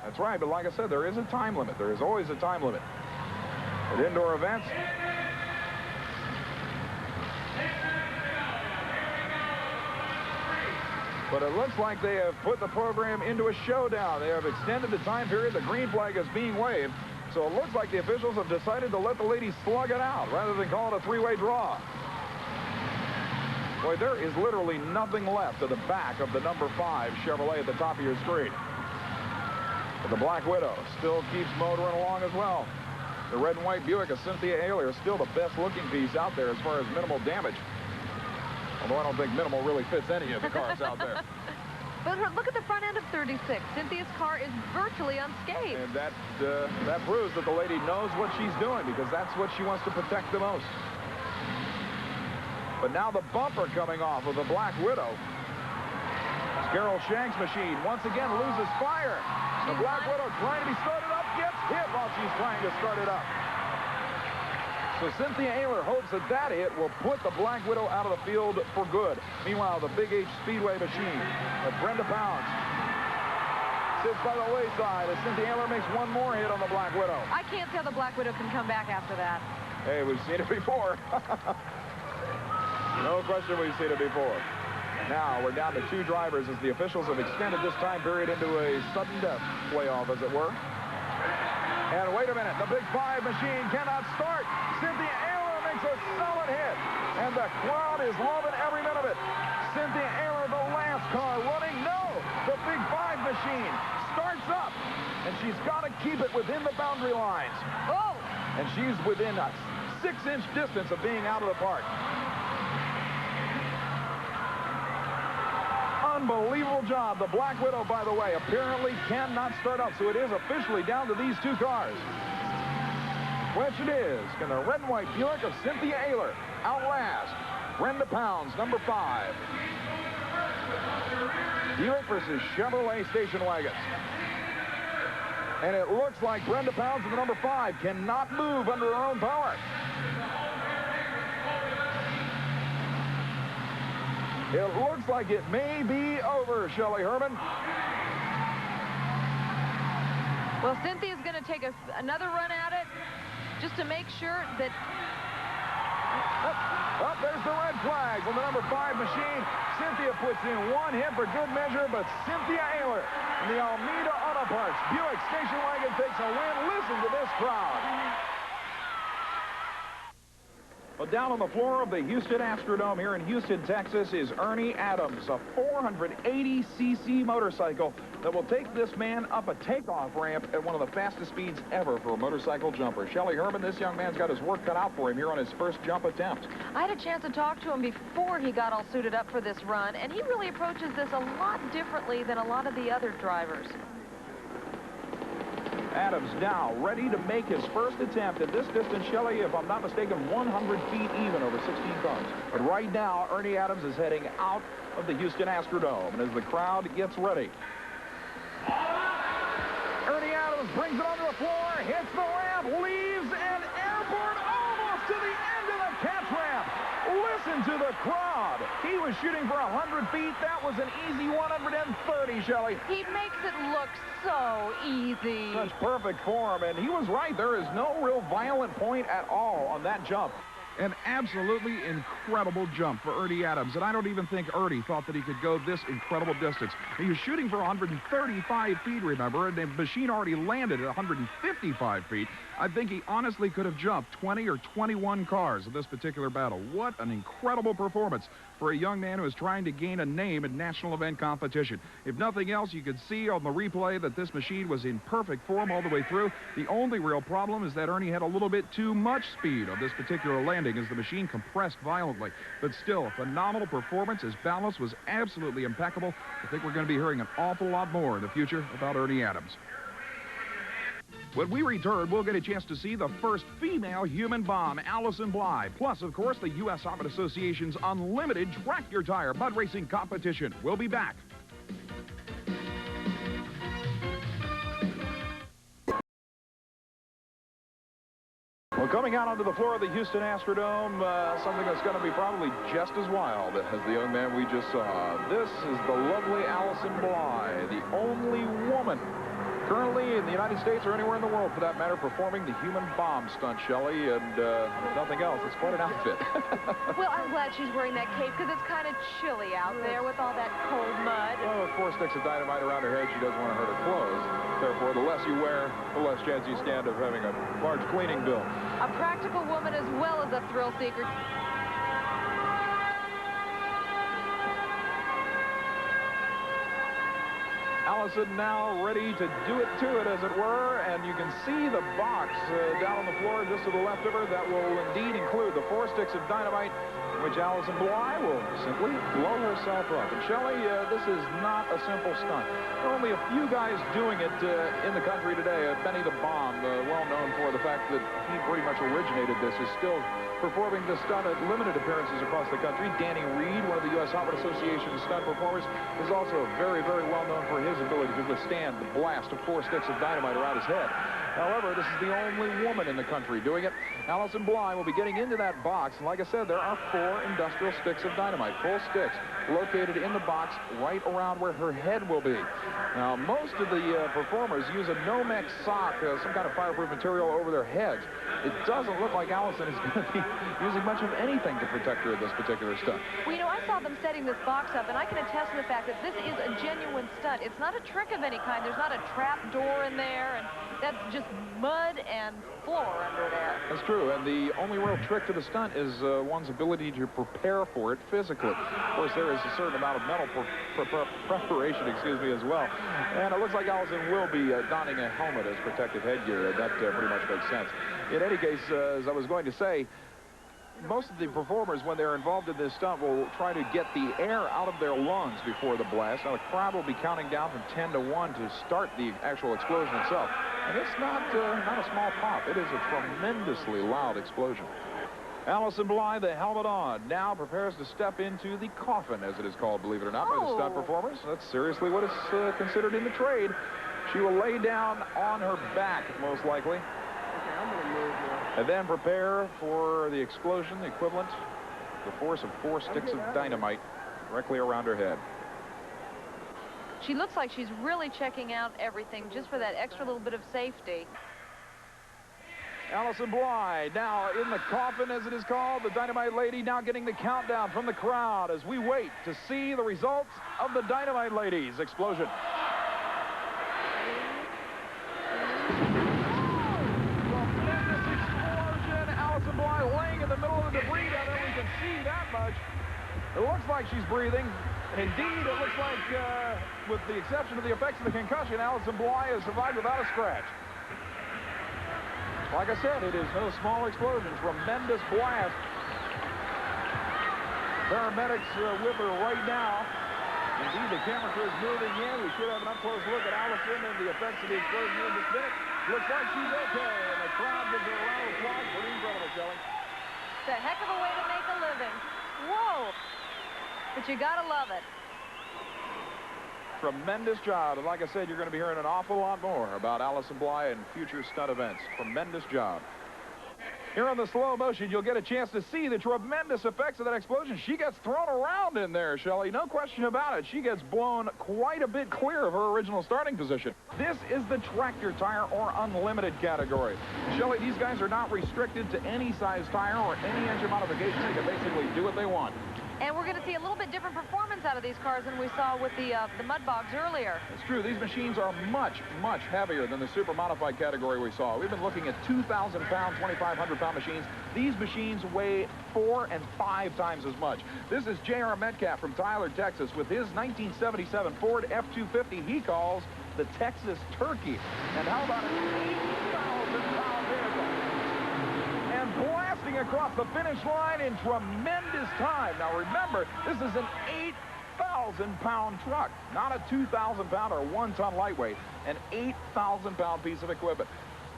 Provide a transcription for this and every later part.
That's right, but like I said, there is a time limit. There is always a time limit at indoor events. But it looks like they have put the program into a showdown. They have extended the time period. The green flag is being waved. So it looks like the officials have decided to let the ladies slug it out rather than call it a three-way draw. Boy, there is literally nothing left to the back of the number 5 Chevrolet at the top of your screen. But the Black Widow still keeps motoring along as well. The red and white Buick of Cynthia Ayler is still the best-looking piece out there as far as minimal damage. Although I don't think minimal really fits any of the cars out there. But look at the front end of 36. Cynthia's car is virtually unscathed. And that proves that the lady knows what she's doing, because that's what she wants to protect the most. But now the bumper coming off of the Black Widow. Carol Shank's machine once again loses fire. The Black Widow trying to be started up, gets hit while she's trying to start it up. So Cynthia Ayler hopes that that hit will put the Black Widow out of the field for good. Meanwhile, the Big H Speedway machine of Brenda Pounds sits by the wayside as Cynthia Ayler makes one more hit on the Black Widow. I can't see how the Black Widow can come back after that. Hey, we've seen it before. No question, we've seen it before. Now we're down to 2 drivers as the officials have extended this time period into a sudden death playoff, as it were. And wait a minute, the Big 5 machine cannot start. Cynthia Ayler makes a solid hit, and the crowd is loving every minute of it. Cynthia Ayler, the last car running. No, the Big 5 machine starts up, and she's got to keep it within the boundary lines. Oh! And she's within a 6-inch distance of being out of the park. Unbelievable job. The Black Widow, by the way, apparently cannot start up, so it is officially down to these 2 cars. Question is, can the red and white Buick of Cynthia Ayler outlast Brenda Pounds, number 5? Buick versus Chevrolet station wagons. And it looks like Brenda Pounds in the number 5 cannot move under her own power. It looks like it may be over, Shelley Herman. Well, Cynthia's going to take another run at it just to make sure that... Oh, there's the red flag on the number 5 machine. Cynthia puts in one hit for good measure, but Cynthia Ayler in the Almeida Auto Parts Buick station wagon takes a win. Listen to this crowd. Well, down on the floor of the Houston Astrodome here in Houston, Texas, is Ernie Adams, a 480cc motorcycle that will take this man up a takeoff ramp at one of the fastest speeds ever for a motorcycle jumper. Shelley Herman, this young man's got his work cut out for him here on his first jump attempt. I had a chance to talk to him before he got all suited up for this run, and he really approaches this a lot differently than a lot of the other drivers. Adams now ready to make his first attempt at this distance, Shelley, if I'm not mistaken, 100 feet even over 16 cars. But right now, Ernie Adams is heading out of the Houston Astrodome, and as the crowd gets ready, Ernie Adams brings it onto the floor, hits the ramp, leaves, and airborne almost to the end of the catch ramp. Listen to the crowd. He was shooting for 100 feet. That was an easy 130, Shelley. He makes it look so easy. Such perfect form, and he was right. There is no real violent point at all on that jump. An absolutely incredible jump for Ernie Adams, and I don't even think Ernie thought that he could go this incredible distance. He was shooting for 135 feet, remember, and the machine already landed at 155 feet. I think he honestly could have jumped 20 or 21 cars in this particular battle. What an incredible performance for a young man who is trying to gain a name in national event competition. If nothing else, you could see on the replay that this machine was in perfect form all the way through. The only real problem is that Ernie had a little bit too much speed on this particular landing as the machine compressed violently. But still, a phenomenal performance. His balance was absolutely impeccable. I think we're going to be hearing an awful lot more in the future about Ernie Adams. When we return, we'll get a chance to see the first female human bomb, Allison Bly. Plus, of course, the U.S. Auto Association's unlimited Track Your Tire mud racing competition. We'll be back. Well, coming out onto the floor of the Houston Astrodome, something that's going to be probably just as wild as the young man we just saw. This is the lovely Allison Bly, the only woman Currently in the United States or anywhere in the world, for that matter, performing the human bomb stunt, Shelley, and if nothing else, it's quite an outfit. Well, I'm glad she's wearing that cape because it's kind of chilly out there with all that cold mud. Well, with 4 sticks of dynamite around her head, she doesn't want to hurt her clothes. Therefore, the less you wear, the less chance you stand of having a large cleaning bill. A practical woman as well as a thrill seeker. Allison now ready to do it to it, as it were, and you can see the box down on the floor just to the left of her. That will indeed include the 4 sticks of dynamite, which Allison Bly will simply blow herself up. And Shelley, this is not a simple stunt. There are only a few guys doing it in the country today. Benny the Bomb, well known for the fact that he pretty much originated this, is still performing the stunt at limited appearances across the country. Danny Reed, one of the U.S. Hollywood Association stunt performers, is also very, very well known for his ability to withstand the blast of 4 sticks of dynamite around his head. However, this is the only woman in the country doing it. Allison Bly will be getting into that box. And like I said, there are 4 industrial sticks of dynamite, full sticks, located in the box right around where her head will be. Now, most of the performers use a Nomex sock, some kind of fireproof material over their heads. It doesn't look like Allison is going to be using much of anything to protect her at this particular stunt. Well, you know, I saw them setting this box up, and I can attest to the fact that this is a genuine stunt. It's not a trick of any kind. There's not a trap door in there, and that's just mud and floor under there. That's true, and the only real trick to the stunt is one's ability to prepare for it physically. Of course, there is a certain amount of mental preparation, as well. And it looks like Allison will be donning a helmet as protective headgear. That pretty much makes sense. In any case, as I was going to say, most of the performers, when they're involved in this stunt, will try to get the air out of their lungs before the blast. Now, the crowd will be counting down from 10 to 1 to start the actual explosion itself. And it's not a small pop. It is a tremendously loud explosion. Allison Bly, the helmet on, now prepares to step into the coffin, as it is called, believe it or not, by the stunt performers. That's seriously what is considered in the trade. She will lay down on her back, most likely. Okay, I'm going to move now. And then prepare for the explosion, the equivalent, the force of 4 sticks of dynamite directly around her head. She looks like she's really checking out everything just for that extra little bit of safety. Allison Bly now in the coffin, as it is called. The Dynamite Lady now getting the countdown from the crowd as we wait to see the results of the Dynamite Lady's explosion. Tremendous explosion. Allison Bly laying in the middle of the debris down there. We can see that much. It looks like she's breathing. And indeed, it looks like, with the exception of the effects of the concussion, Allison Bly has survived without a scratch. Like I said, it is no small explosion. Tremendous blast. Paramedics with her right now. Indeed, the camera crew is moving in. We should have an up-close look at Allison and the effects of the explosion in this minute. Looks like she's okay, and the crowd gives her a round of applause. Pretty incredible, Shelley. It's a heck of a way to make a living. Whoa! But you gotta love it. Tremendous job. And like I said, you're going to be hearing an awful lot more about Allison Bly and future stunt events. Tremendous job. Here on the slow motion, you'll get a chance to see the tremendous effects of that explosion. She gets thrown around in there, Shelley. No question about it. She gets blown quite a bit clear of her original starting position. This is the tractor tire or unlimited category. Shelley, these guys are not restricted to any size tire or any engine modification. They can basically do what they want. And we're going to see a little bit different performance out of these cars than we saw with the mud bogs earlier. It's true. These machines are much, much heavier than the super modified category we saw. We've been looking at 2,000-pound, 2,500-pound machines. These machines weigh 4 and 5 times as much. This is J.R. Metcalf from Tyler, Texas, with his 1977 Ford F-250 he calls the Texas Turkey. And how about an 8,000-pound vehicle? And blasting across the finish line in tremendous time. Now remember, this is an 8,000-pound truck, not a 2,000-pound or 1-ton lightweight, an 8,000-pound piece of equipment.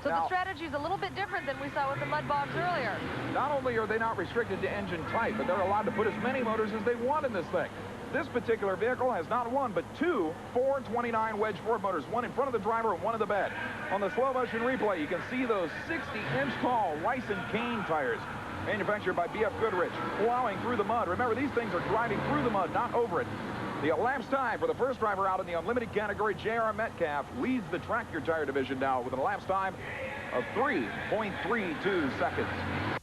So now, the strategy is a little bit different than we saw with the mud bogs earlier. Not only are they not restricted to engine type, but they're allowed to put as many motors as they want in this thing. This particular vehicle has not one, but 2 429 wedge Ford motors, one in front of the driver and one in the bed. On the slow motion replay, you can see those 60-inch tall Rice & Kane tires, manufactured by B.F. Goodrich, plowing through the mud. Remember, these things are driving through the mud, not over it. The elapsed time for the first driver out in the unlimited category, J.R. Metcalf, leads the tractor tire division now with an elapsed time of 3.32 seconds.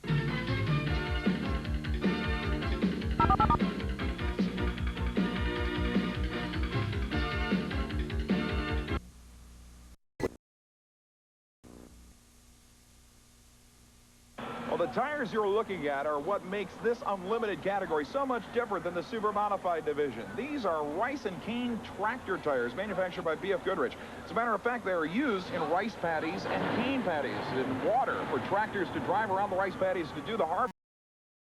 Well, the tires you're looking at are what makes this unlimited category so much different than the super modified division. These are rice and cane tractor tires manufactured by B.F. Goodrich. As a matter of fact, they are used in rice paddies and cane paddies in water for tractors to drive around the rice paddies to do the hard